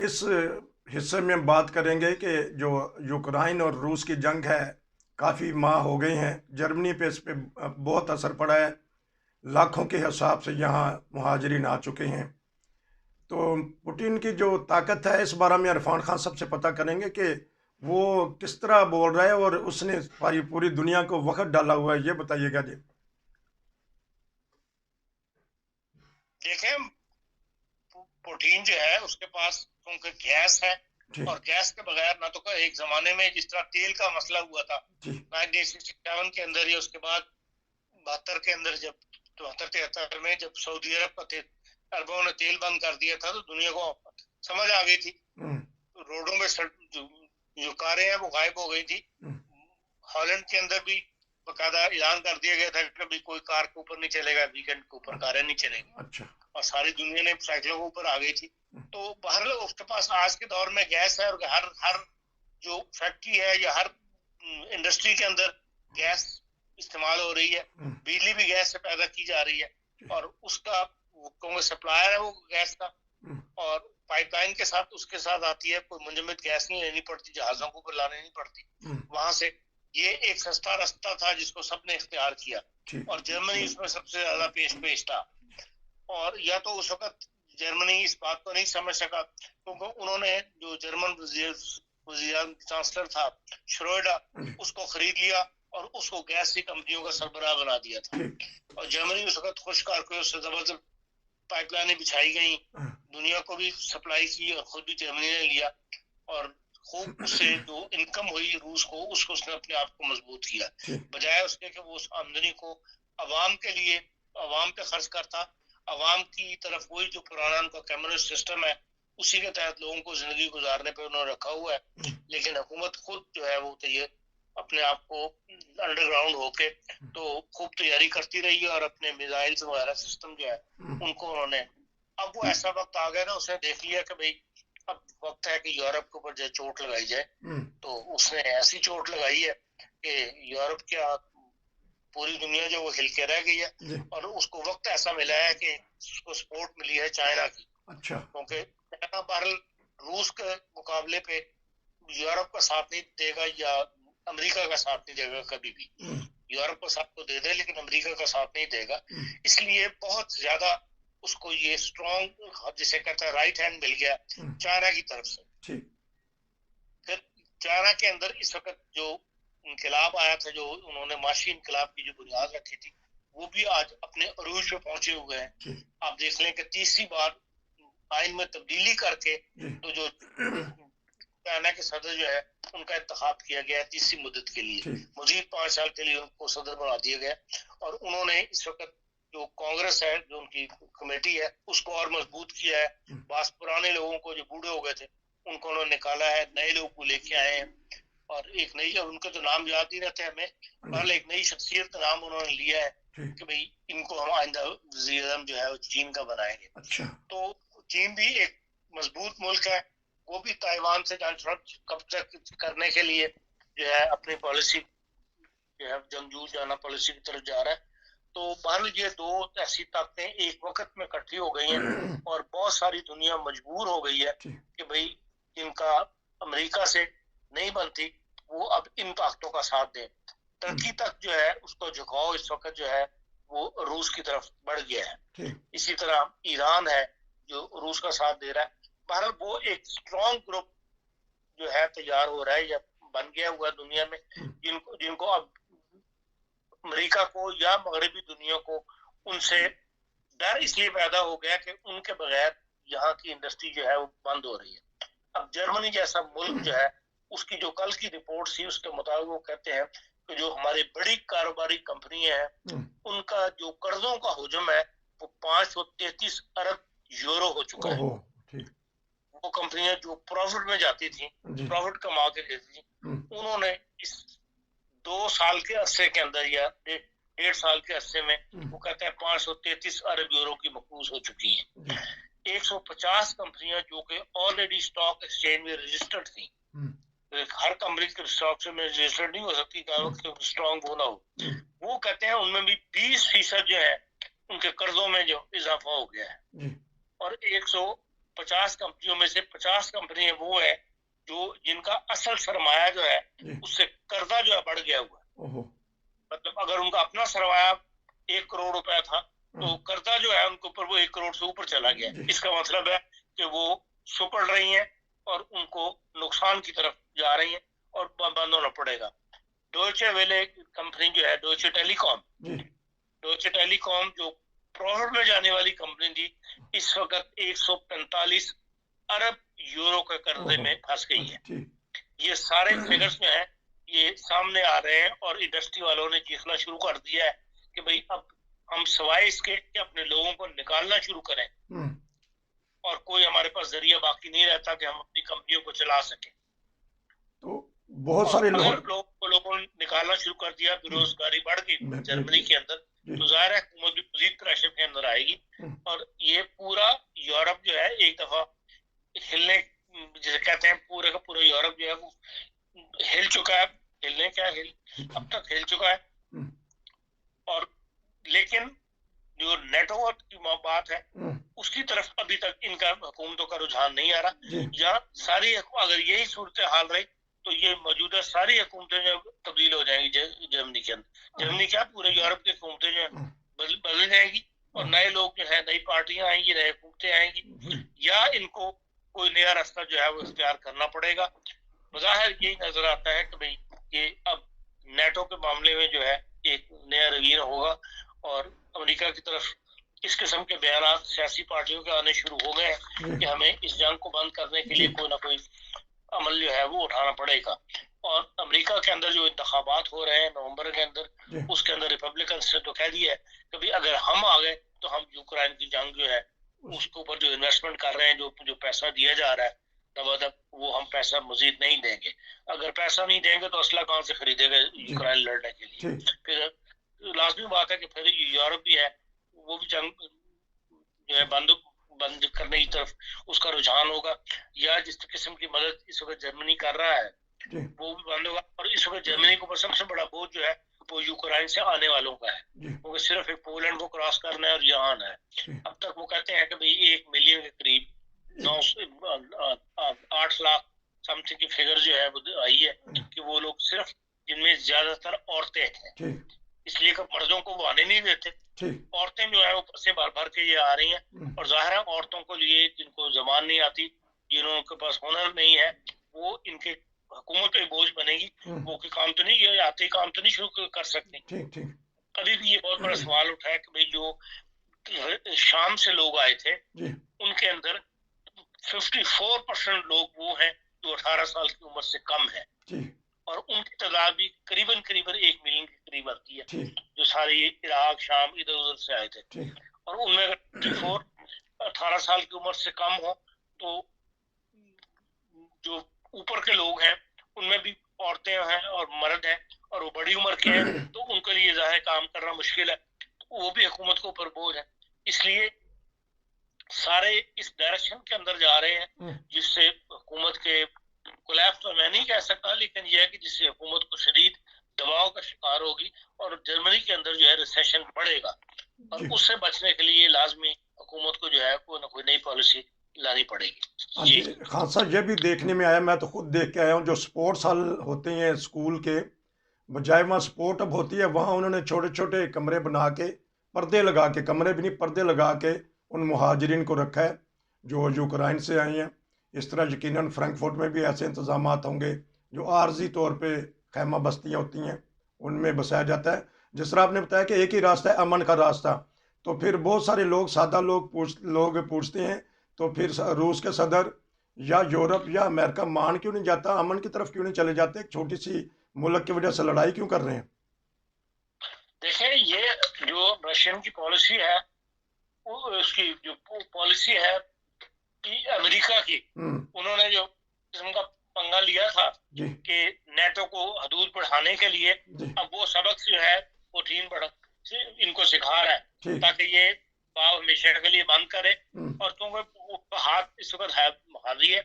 इस हिस्से में हम बात करेंगे कि जो यूक्रेन और रूस की जंग है, काफ़ी माह हो गई हैं। जर्मनी पे इस पे बहुत असर पड़ा है। लाखों के हिसाब से यहाँ मुहाजिरीन आ चुके हैं। तो पुतिन की जो ताकत है, इस बारे में इरफान खान सबसे पता करेंगे कि वो किस तरह बोल रहा है और उसने पूरी पूरी दुनिया को वक़्त डाला हुआ है। ये बताइएगा जी। देखें, प्रोटीन जो है उसके पास क्योंकि गैस है। जी। और गैस के बगैर ना तो एक जमाने में जिस तरह तेल का मसला हुआ था जी। 1967 के अंदर या उसके बाद 72 के अंदर, जब 72-73 में जब सऊदी अरब का अरबों ने तेल बंद कर दिया था, तो दुनिया को समझ आ गई थी। हम्म। रोडों में जो कारें हैं वो गायब हो गई थी। हम्म। हॉलैंड के अंदर भी बकायदा ऐलान कर दिया गया था कि कभी कोई कार के ऊपर नहीं चलेगा, वीकेंड के ऊपर कारें नहीं चलेगी। अच्छा। और सारी दुनिया ने साइकिलों के ऊपर आ गई थी। हम्म। तो बहरहाल उसके पास आज के दौर में गैस है, और हर हर जो फैक्ट्री है या हर इंडस्ट्री के अंदर गैस इस्तेमाल हो रही है। हम्म। बिजली भी गैस से पैदा की जा रही है। और उसका क्योंकि सप्लायर है वो गैस का, हम्म। और पाइपलाइन के साथ उसके साथ आती है, कोई मुंजमद गैस नहीं लेनी पड़ती, जहाजों को ऊपर लाने नहीं पड़ती हम्म। वहां से। ये एक सस्ता रास्ता था जिसको सबने इख्तियार किया। ठीक। और जर्मनी इसमें सबसे ज्यादा पेश पेश था। और या तो उस वक्त जर्मनी इस बात को नहीं समझ सका, क्योंकि उन्होंने जो जर्मन वजीर चांसलर था श्रोएडा, जी। उसको खरीद लिया और उसको गैस की कंपनियों का सरबराह बना दिया था। ठीक। और जर्मनी उस वक्त खुश करके उससे जबरदस्त पाइपलाइनें बिछाई गई, हाँ। दुनिया को भी सप्लाई की, और खुद भी जर्मनी ने लिया। और खूब उससे जो इनकम हुई रूस को, उसको उसने अपने आप को मजबूत किया, ठीक। बजाय उसके कि वो उस आमदनी को अवाम के लिए, अवाम पे खर्च करता। अवाम की तरफ वही जो पुराना उनका कम्युनिस्ट सिस्टम है, उसी के तहत लोगों को जिंदगी गुजारने पे उन्होंने रखा हुआ है। हम्म। लेकिन हुकूमत खुद जो है वो तो ये अपने आप को अंडरग्राउंड होके तो खूब तैयारी करती रही है, और अपने मिसाइल्स वगैरह सिस्टम जो है हम्म। उनको उन्होंने, अब वो ऐसा वक्त आ गया ना, उसने देख लिया कि भाई अब वक्त है कि यूरोप के ऊपर जो चोट लगाई जाए। हम्म। तो उसने ऐसी चोट लगाई है कि यूरोप क्या, पूरी दुनिया जो वो हिल के रह गई है। जी। और उसको वक्त ऐसा मिला है कि उसको सपोर्ट मिली है चाइना की, अच्छा। क्योंकि चाइना बहरहाल रूस के मुकाबले पे यूरोप का साथ नहीं देगा या अमेरिका का साथ नहीं देगा कभी भी। हम्म। यूरोप का साथ तो दे दे, लेकिन अमेरिका का साथ नहीं देगा। हम्म। इसलिए बहुत ज्यादा उसको ये स्ट्रॉन्ग, जिसे कहते हैं, राइट हैंड मिल गया हम्म। चाइना की तरफ से। ठीक। फिर चाइना के अंदर इस वक्त जो इनकलाब आया था, जो उन्होंने माशी इनकलाब की जो बुनियाद रखी थी, वो भी आज अपने अरूज पे पहुंचे हुए हैं। ठीक। आप देख लें कि तीसरी बार आइन में तब्दीली करके जी। तो जो चाइना के सदर जो है उनका इंतखाब किया गया है तीसरी मुद्दत के लिए। ठीक। मजीद 5 साल के लिए उनको सदर बना दिया गया। और उन्होंने इस वक्त जो कांग्रेस है, जो उनकी कमेटी है, उसको और मजबूत किया है। हम्म। बस पुराने लोगों को जो बूढ़े हो गए थे उनको उन्होंने निकाला है, नए लोगों को लेके आए हैं। और एक नई, उनके तो नाम याद नहीं रहते हमें, जी। पर एक नई शख्सियत का नाम उन्होंने लिया है ठीक। कि भाई इनको हम आइंदा वज़ीर आज़म जो है वो चीन का बनाएंगे। अच्छा। तो चीन भी एक मजबूत मुल्क है, वो भी ताइवान से कब्जा करने के लिए जो है अपनी पॉलिसी, जो है जंगजू जाना पॉलिसी की तरफ जा रहा है। तो मान लीजिए दो ऐसी ताकतें एक वक्त में इकट्ठी हो गई हैं, और बहुत सारी दुनिया मजबूर हो गई है ठीक। कि भाई इनका अमेरिका से नहीं बनती, वो अब इन ताकतों का साथ दें। टर्की तक जो है उसको झुकाव इस वक्त जो है वो रूस की तरफ बढ़ गया है। ठीक। इसी तरह ईरान है जो रूस का साथ दे रहा है। बहरहाल वो एक स्ट्रॉन्ग ग्रुप जो है तैयार हो रहा है या बन गया हुआ दुनिया में, जिनको जिनको अब अमेरिका को या मगरबी दुनिया को उनसे डर इसलिए पैदा हो गया कि उनके बगैर यहाँ की इंडस्ट्री जो है वो बंद हो रही है। अब जर्मनी जैसा मुल्क जो है, उसकी जो कल की रिपोर्ट थी उसके मुताबिक वो कहते हैं कि जो हमारी बड़ी कारोबारी कंपनियां हैं उनका जो कर्जों का हुजम है वो 533 अरब यूरो हो चुका है। ओहो। ठीक। वो कंपनियां जो प्रॉफिट में जाती थी, जी। प्रॉफिट कमा के देती थी, उन्होंने इस 2 साल के अरसे के अंदर या 1.5 साल के अरसे में वो कहते हैं 533 अरब यूरो की मकबूज हो चुकी हैं। जी। 150 कंपनियां जो कि ऑलरेडी स्टॉक एक्सचेंज में रजिस्टर्ड थी, हर कंपनी के स्टॉक से में रजिस्टर्ड नहीं हो सकती, स्ट्रॉन्ग होना हो, वो कहते हैं उनमें भी 20% जो है उनके कर्जों में जो इजाफा हो गया है। जी। और 100 50 कंपनियों में से 50 कंपनियां वो है जो जिनका असल सरमाया जो है उससे कर्जा जो है बढ़ गया हुआ है। मतलब अगर उनका अपना सरमाया 1 करोड़ रुपया था तो कर्जा जो है उनके ऊपर वो 1 करोड़ से ऊपर चला गया। इसका मतलब है कि वो सुकड़ रही हैं और उनको नुकसान की तरफ जा रही हैं और बंद होना पड़ेगा। डोइचे वेले कंपनी जो है डोइचे टेलीकॉम जो प्रॉफिट में जाने वाली कंपनी थी, इस वक्त 145 अरब यूरो के कर्जे में फंस गई है। ये सारे फिगर्स जो है ये सामने आ रहे हैं और इंडस्ट्री वालों ने चीखना शुरू कर दिया है कि भाई अब हम सवाए इसके कि अपने लोगों को निकालना शुरू करें और कोई हमारे पास जरिया बाकी नहीं रहता कि हम अपनी कंपनियों को चला सकें। तो बहुत सारे लोगों ने निकालना शुरू कर दिया, बेरोजगारी बढ़ गई जर्मनी के अंदर, तो जाहिर है हुकूमत भी मजीद प्रेशर के अंदर आएगी और ये पूरा यूरोप जो है एक दफा हिलने, जिसे कहते हैं पूरे का पूरा यूरोप जो है वो हिल चुका है। हिलने क्या हिल अब तक हिल चुका है। और लेकिन जो नेटो की बात है उसकी तरफ अभी तक इनका हुकूमतों का रुझान नहीं आ रहा। या सारी अगर यही सूरत हाल रही तो ये मौजूदा सारी हुकूमतें जो तब्दील हो जाएंगी जर्मनी के अंदर। जर्मनी क्या पूरे यूरोप की हुकूमतें जो है बदल जाएंगी और नए लोग जो है नई पार्टियां आएंगी, नई हुकूमतें आएंगी या इनको कोई नया रास्ता जो है वो इख्तियार करना पड़ेगा। बज़ाहिर यही नजर आता है कि भाई ये अब नेटो के मामले में जो है एक नया रवैया होगा और अमेरिका की तरफ इस किस्म के बयान सियासी पार्टियों के आने शुरू हो गए कि हमें इस जंग को बंद करने के लिए कोई ना कोई अमल जो है वो उठाना पड़ेगा। और अमेरिका के अंदर जो इंतखाबात हो रहे हैं नवंबर के अंदर, उसके अंदर रिपब्लिकन ने तो कह दिया है कि भाई अगर हम आ गए तो हम यूक्रेन की जंग जो है उसके ऊपर जो इन्वेस्टमेंट कर रहे हैं, जो पैसा दिया जा रहा है तब वो हम पैसा मजीद नहीं देंगे। अगर पैसा नहीं देंगे तो असला कहाँ से खरीदेगा यूक्रेन लड़ने के लिए। फिर लाजमी बात है कि फिर यूरोप भी है वो भी जंग जो है बंद करने की तरफ उसका रुझान होगा, या जिस किस्म की मदद इस वक्त जर्मनी कर रहा है वो भी बंद होगा। और इस वक्त जर्मनी को सबसे बड़ा बोझ जो है वो यूक्रेन से आने वालों का है, क्योंकि सिर्फ एक पोलैंड को क्रॉस करना है और यहाँ आना है। अब तक वो कहते हैं कि भाई 1 मिलियन के करीब 8 लाख समथिंग की फिगर जो है वो आई है कि वो लोग सिर्फ जिनमें ज्यादातर औरतें हैं, इसलिए कि मर्दों को वो आने नहीं देते। औरतें जो है ऊपर से भर भर के ये आ रही हैं और जाहिर है औरतों को लिए जिनको जबान नहीं आती, जिनके पास हुनर नहीं है, वो इनके हुकूमत पे बोझ बनेगी। वो कोई काम तो नहीं, ये आते काम तो नहीं शुरू कर सकते। अभी भी ये बहुत बड़ा सवाल उठा है कि भाई जो शाम से लोग आए थे उनके अंदर 54% लोग वो हैं जो 18 साल की उम्र से कम है और उनकी तादाद भी करीबन 1 मिलियन के करीब आती है, जो सारे इराक शाम इधर उधर से आए थे। और उनमें अगर 18 साल की उम्र से कम हो तो जो ऊपर के लोग हैं उनमें भी औरतें हैं और मर्द हैं और वो बड़ी उम्र के हैं, तो उनके लिए ज़ाहिर काम करना मुश्किल है, वो भी हुकूमत के ऊपर बोझ है। इसलिए सारे इस डायरेक्शन के अंदर जा रहे हैं जिससे हुकूमत के कोलैप्स तो मैं नहीं कह सकता, लेकिन यह है कि जिससे हुकूमत को शदीद दबाव का शिकार होगी और जर्मनी के अंदर जो है रिसेशन बढ़ेगा और उससे बचने के लिए लाजमी हुकूमत को जो है कोई ना कोई नई पॉलिसी लानी पड़ेगी। जी खान साहब, ये भी देखने में आया, मैं तो खुद देख के आया हूँ, जो स्पोर्ट्स हॉल होते हैं स्कूल के बजाय वहाँ स्पोर्ट अब होती है, वहाँ उन्होंने छोटे छोटे कमरे बना के पर्दे लगा के, कमरे भी नहीं पर्दे लगा के उन मुहाजिरीन को रखा है जो यूक्रेन से आई हैं। इस तरह यकीनन फ्रैंकफर्ट में भी ऐसे इंतजाम होंगे जो आर्जी तौर पे खैमा बस्तियाँ होती हैं उनमें बसाया जाता है। जिस तरह आपने बताया कि एक ही रास्ता है अमन का रास्ता, तो फिर बहुत सारे लोग सादा लोग पूछते हैं तो फिर रूस के सदर या यूरोप या अमेरिका मान क्यों नहीं जाता, अमन की तरफ क्यों नहीं चले जाते, एक छोटी सी मुल्क की वजह से लड़ाई क्यों कर रहे हैं? देखिए ये जो रशियन की पॉलिसी है उसकी जो पॉलिसी है कि अमेरिका की, उन्होंने जो किस्म का पंगा लिया था कि नेटो को हदूद बढ़ाने के लिए अब वो सबक जो है पुतिन इनको सिखा रहा है ताकि ये भाव हमेशा के लिए बंद करे। और क्योंकि हाथ इस वक्त है हावी है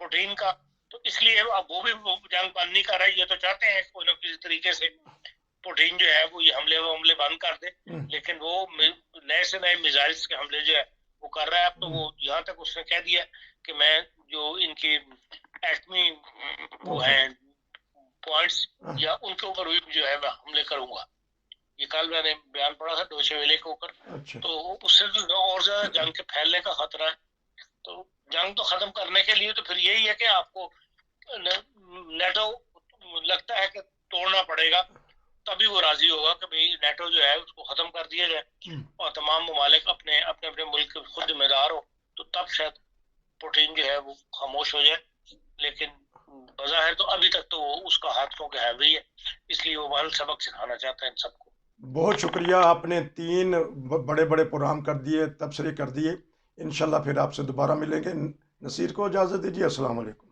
पुतिन का, तो इसलिए अब वो भी जंग बंद नहीं कर रहा है। ये तो चाहते हैं कोई ना किसी तरीके से पुतिन जो है वो ये हमले बंद कर दे, लेकिन वो नए से नए मिसाइल्स के हमले जो है वो कर रहा है। अब तो वो यहाँ तक उसने कह दिया कि मैं जो इनकी एटमी वो है पॉइंट्स या उनके ऊपर भी जो है मैं हमले करूंगा। ये कल मैंने बयान पढ़ा था डोचे वेले के ऊपर। अच्छा। तो उससे तो और ज्यादा जंग के फैलने का खतरा है। तो जंग तो खत्म करने के लिए तो फिर यही है कि आपको नेटो लगता है कि तोड़ना पड़ेगा, तभी वो राजी होगा कि भाई नेटो जो है उसको खत्म कर दिया जाए और तमाम ममालिक अपने अपने अपने मुल्क के खुद जिम्मेदार हो, तो तब शायद पुतिन जो है वो खामोश हो जाए। लेकिन बज़ाहिर तो अभी तक तो वो उसका हाथों के हैवी है, इसलिए वो वह सबक सिखाना चाहता है इन सबको। बहुत शुक्रिया, आपने 3 बड़े बड़े प्रोग्राम कर दिए, तबसरे कर दिए। इंशाल्लाह फिर आपसे दोबारा मिलेंगे। नसीर को इजाज़त दीजिए। अस्सलाम वालेकुम।